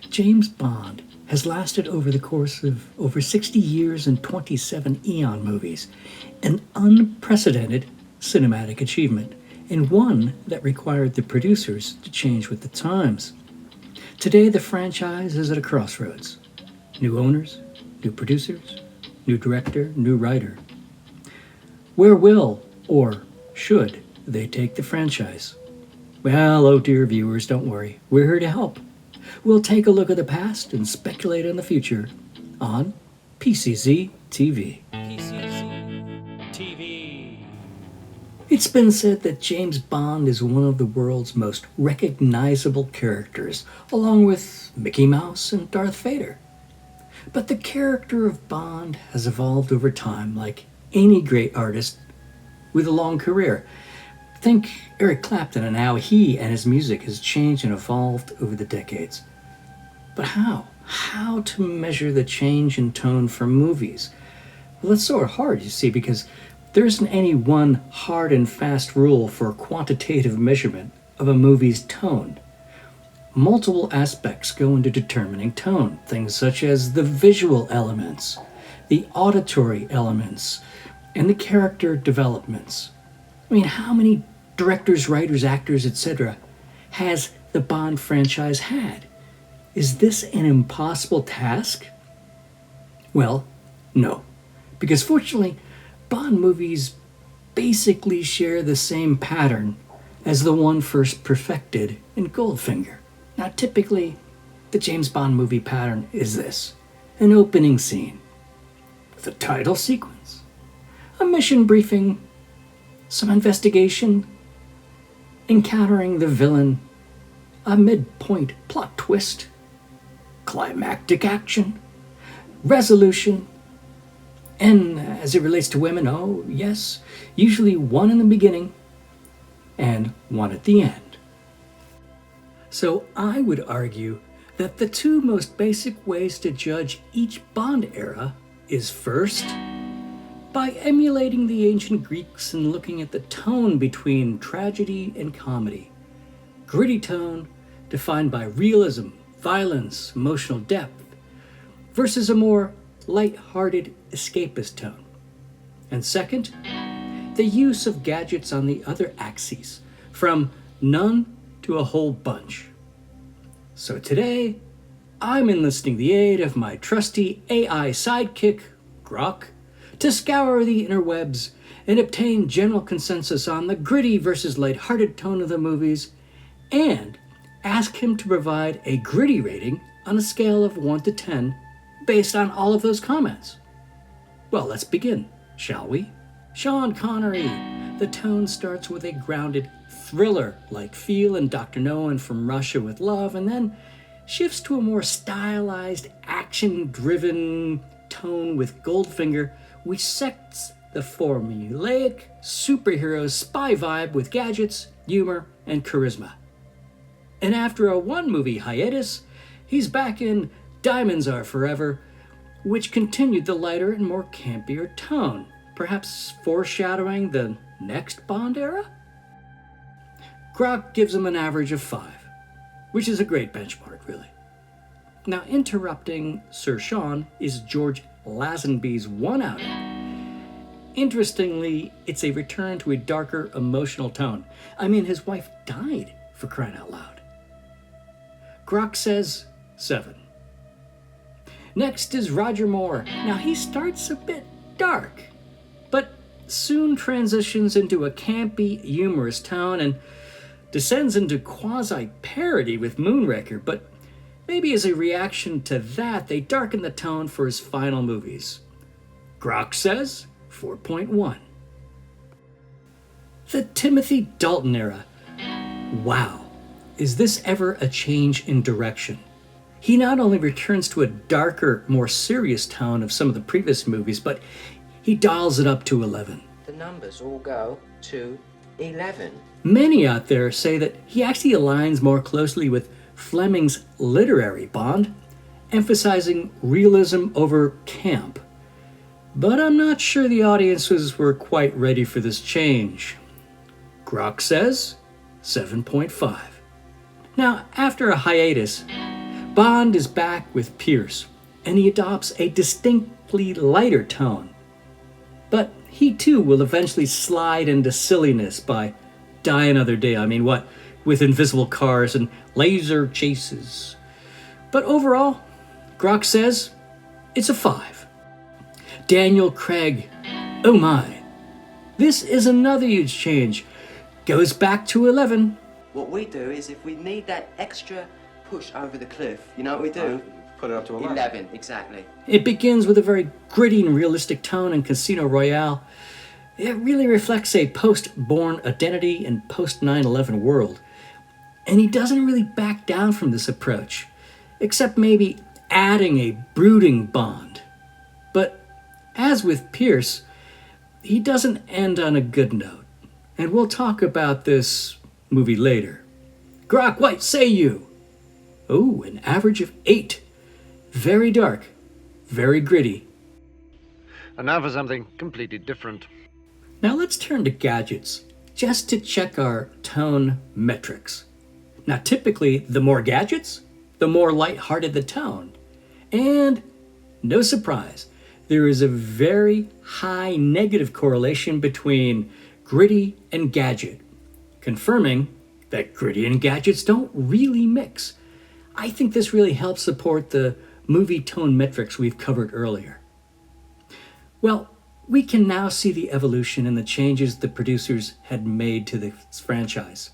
James Bond has lasted over the course of over 60 years and 27 Eon movies, an unprecedented cinematic achievement, and one that required the producers to change with the times. Today, the franchise is at a crossroads. New owners, new producers, new director, new writer. Where will, or should, they take the franchise? Well, oh dear viewers, don't worry. We're here to help. We'll take a look at the past and speculate on the future on PCZ TV. PCZ TV. It's been said that James Bond is one of the world's most recognizable characters, along with Mickey Mouse and Darth Vader. But the character of Bond has evolved over time like any great artist with a long career. Think Eric Clapton and how he and his music has changed and evolved over the decades. But how? How to measure the change in tone for movies? Well, it's so hard, you see, because there isn't any one hard and fast rule for quantitative measurement of a movie's tone. Multiple aspects go into determining tone, things such as the visual elements, the auditory elements, and the character developments. I mean, how many directors, writers, actors, etc. has the Bond franchise had? Is this an impossible task? Well, no. Because fortunately, Bond movies basically share the same pattern as the one first perfected in Goldfinger. Now, typically, the James Bond movie pattern is this: an opening scene with a title sequence, a mission briefing, some investigation, encountering the villain, a midpoint plot twist, climactic action, resolution, and as it relates to women, oh yes, usually one in the beginning and one at the end. So I would argue that the two most basic ways to judge each Bond era is first, by emulating the ancient Greeks and looking at the tone between tragedy and comedy. Gritty tone defined by realism, violence, emotional depth, versus a more light-hearted escapist tone. And second, the use of gadgets on the other axes, from none to a whole bunch. So today, I'm enlisting the aid of my trusty AI sidekick, Grok, to scour the interwebs and obtain general consensus on the gritty versus lighthearted tone of the movies, and ask him to provide a gritty rating on a scale of 1 to 10 based on all of those comments. Well, let's begin, shall we? Sean Connery. The tone starts with a grounded thriller-like feel in Dr. No and From Russia with Love, and then shifts to a more stylized, action-driven tone with Goldfinger, which sets the formulaic superhero spy vibe with gadgets, humor, and charisma. And after a one-movie hiatus, he's back in Diamonds Are Forever, which continued the lighter and more campier tone, perhaps foreshadowing the next Bond era? Grok gives him an average of 5, which is a great benchmark, really. Now, interrupting Sir Sean is George Lazenby's 1 outing. Interestingly, it's a return to a darker emotional tone. I mean, his wife died, for crying out loud. Grok says 7. Next is Roger Moore. Now, he starts a bit dark, but soon transitions into a campy, humorous tone and descends into quasi-parody with Moonraker, but maybe as a reaction to that, they darken the tone for his final movies. Grok says 4.1. The Timothy Dalton era. Wow, is this ever a change in direction? He not only returns to a darker, more serious tone of some of the previous movies, but he dials it up to 11. The numbers all go to 11. Many out there say that he actually aligns more closely with Fleming's literary Bond, emphasizing realism over camp. But I'm not sure the audiences were quite ready for this change. Grok says 7.5. Now, after a hiatus, Bond is back with Pierce, and he adopts a distinctly lighter tone. But he too will eventually slide into silliness by Die Another Day. I mean, what? With invisible cars and laser chases. But overall, Grok says it's a 5. Daniel Craig, oh my. This is another huge change. Goes back to 11. What we do is if we need that extra push over the cliff, you know what we do? Put it up to 11. 11, exactly. It begins with a very gritty and realistic tone in Casino Royale. It really reflects a post-Bourne identity and post-9/11 world. And he doesn't really back down from this approach, except maybe adding a brooding Bond. But as with Pierce, he doesn't end on a good note. And we'll talk about this movie later. Grok, what say you? Oh, an average of 8. Very dark, very gritty. And now for something completely different. Now let's turn to gadgets, just to check our tone metrics. Now typically, the more gadgets, the more lighthearted the tone. And no surprise, there is a very high negative correlation between gritty and gadget, confirming that gritty and gadgets don't really mix. I think this really helps support the movie tone metrics we've covered earlier. Well, we can now see the evolution and the changes the producers had made to this franchise.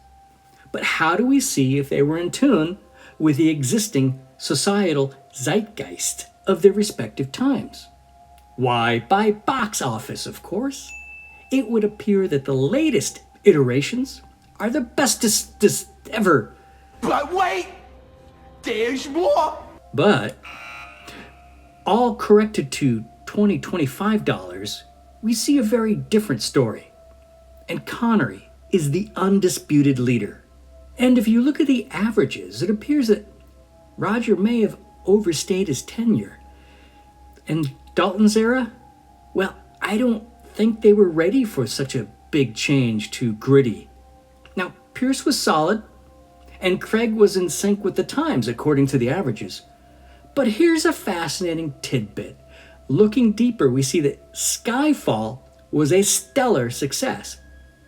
But how do we see if they were in tune with the existing societal zeitgeist of their respective times? Why, by box office, of course. It would appear that the latest iterations are the bestest ever. But wait! There's more! But, all corrected to $2025, we see a very different story. And Connery is the undisputed leader. And if you look at the averages, it appears that Roger may have overstayed his tenure. And Dalton's era? Well, I don't think they were ready for such a big change to gritty. Now, Pierce was solid, and Craig was in sync with the times according to the averages. But here's a fascinating tidbit. Looking deeper, we see that Skyfall was a stellar success.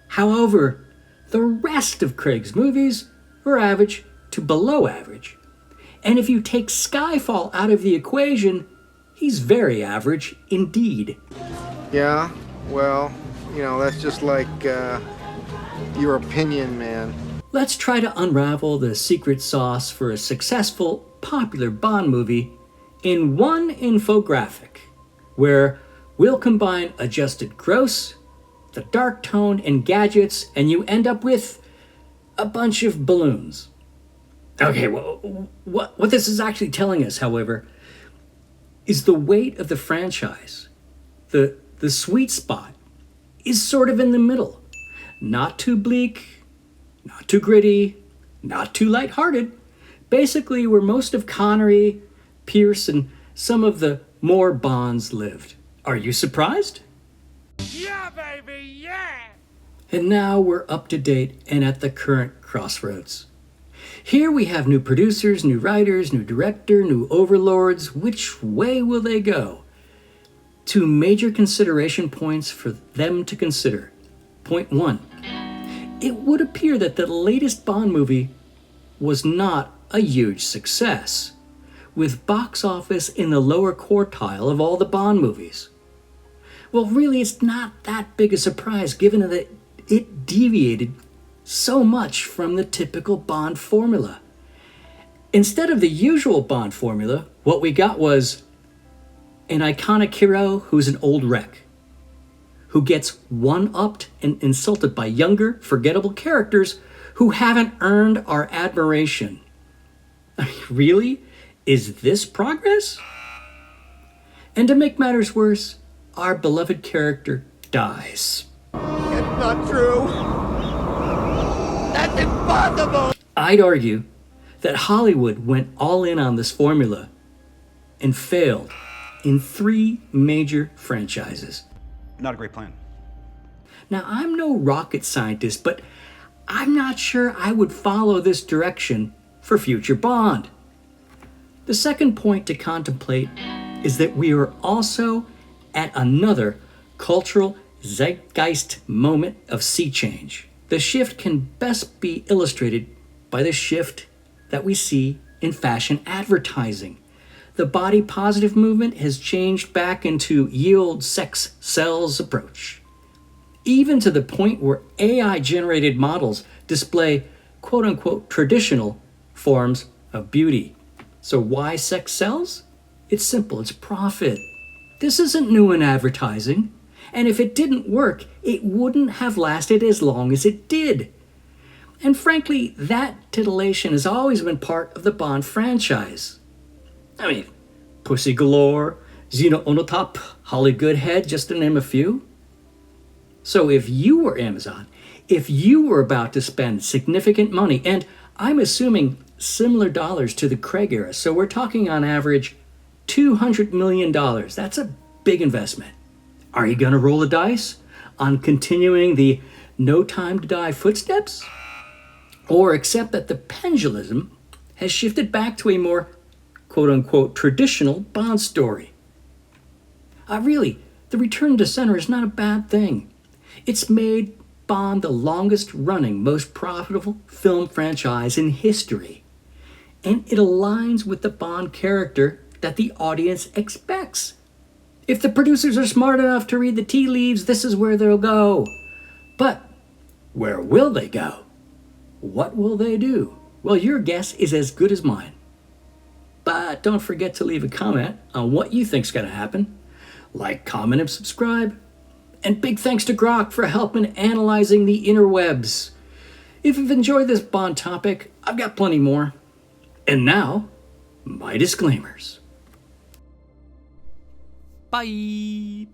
However, the rest of Craig's movies were average to below average. And if you take Skyfall out of the equation, he's very average indeed. Yeah, well, that's just like your opinion, man. Let's try to unravel the secret sauce for a successful, popular Bond movie in one infographic, where we'll combine adjusted gross, the dark tone, and gadgets, and you end up with a bunch of balloons. Okay, well, what this is actually telling us, however, is the weight of the franchise. The sweet spot is sort of in the middle. Not too bleak, not too gritty, not too lighthearted. Basically, where most of Connery, Pierce, and some of the more Bonds lived. Are you surprised? Yeah, baby, yeah! And now we're up to date and at the current crossroads. Here we have new producers, new writers, new director, new overlords. Which way will they go? 2 major consideration points for them to consider. Point 1. It would appear that the latest Bond movie was not a huge success, with box office in the lower quartile of all the Bond movies. Well, really, it's not that big a surprise given that it deviated so much from the typical Bond formula. Instead of the usual Bond formula, what we got was an iconic hero who's an old wreck, who gets one-upped and insulted by younger, forgettable characters who haven't earned our admiration. Really? Is this progress? And to make matters worse, our beloved character dies. It's not true! That's impossible! I'd argue that Hollywood went all in on this formula and failed in 3 major franchises. Not a great plan. Now, I'm no rocket scientist, but I'm not sure I would follow this direction for future Bond. The second point to contemplate is that we are also at another cultural zeitgeist moment of sea change. The shift can best be illustrated by the shift that we see in fashion advertising. The body positive movement has changed back into yield sex sells approach, even to the point where AI generated models display quote unquote traditional forms of beauty. So why sex sells? It's simple, it's profit. This isn't new in advertising, and if it didn't work, it wouldn't have lasted as long as it did. And frankly, that titillation has always been part of the Bond franchise. I mean, Pussy Galore, Xena Onotop, Holly Goodhead, just to name a few. So if you were Amazon, if you were about to spend significant money, and I'm assuming similar dollars to the Craig era, so we're talking on average $200 million. That's a big investment. Are you going to roll the dice on continuing the No Time to Die footsteps? Or accept that the pendulum has shifted back to a more quote-unquote traditional Bond story? Really, the return to center is not a bad thing. It's made Bond the longest-running, most profitable film franchise in history. And it aligns with the Bond character that the audience expects. If the producers are smart enough to read the tea leaves, this is where they'll go. But where will they go? What will they do? Well, your guess is as good as mine. But don't forget to leave a comment on what you think's going to happen. Like, comment, and subscribe. And big thanks to Grok for helping analyzing the interwebs. If you've enjoyed this Bond topic, I've got plenty more. And now, my disclaimers. Bye.